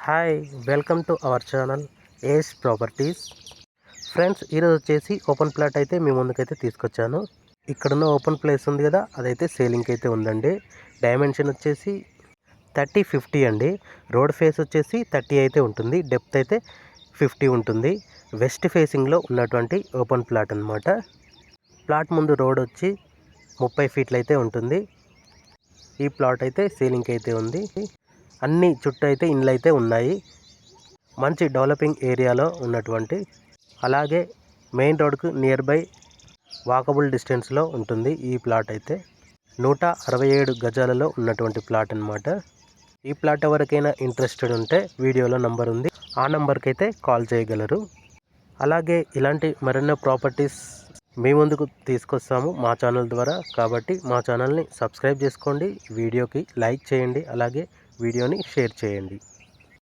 Hi welcome to our channel Ace Properties. Friends, ఈరోజు వచ్చేసి open plot అయితే మీ ముందుకైతే తీసుకొచ్చాను. ఇక్కడున్న ఓపెన్ ప్లేస్ ఉంది కదా, అదైతే సేలింగ్కి అయితే ఉందండి. డైమెన్షన్ వచ్చేసి 30-50 అండి. రోడ్ ఫేస్ వచ్చేసి 30 అయితే ఉంటుంది. డెప్త్ అయితే 50 ఉంటుంది. వెస్ట్ ఫేసింగ్లో ఉన్నటువంటి ఓపెన్ ప్లాట్ అనమాట. ప్లాట్ ముందు రోడ్ వచ్చి 30 ఫీట్లు అయితే ఉంటుంది. ఈ ప్లాట్ అయితే సేలింగ్కి అయితే ఉంది. అన్ని చుట్టూ అయితే ఇండ్లు అయితే ఉన్నాయి. మంచి డెవలపింగ్ ఏరియాలో ఉన్నటువంటి, అలాగే మెయిన్ రోడ్కు నియర్ బై వాకబుల్ డిస్టెన్స్లో ఉంటుంది ఈ ప్లాట్ అయితే. 167 గజాలలో ఉన్నటువంటి ప్లాట్ అనమాట. ఈ ప్లాట్ ఎవరికైనా ఇంట్రెస్టెడ్ ఉంటే వీడియోలో నంబర్ ఉంది, ఆ నెంబర్కి అయితే కాల్ చేయగలరు. అలాగే ఇలాంటి మరెన్నో ప్రాపర్టీస్ మీ ముందుకు తీసుకొస్తాము మా ఛానల్ ద్వారా. కాబట్టి మా ఛానల్ని సబ్స్క్రైబ్ చేసుకోండి, వీడియోకి లైక్ చేయండి, అలాగే వీడియోని షేర్ చేయండి.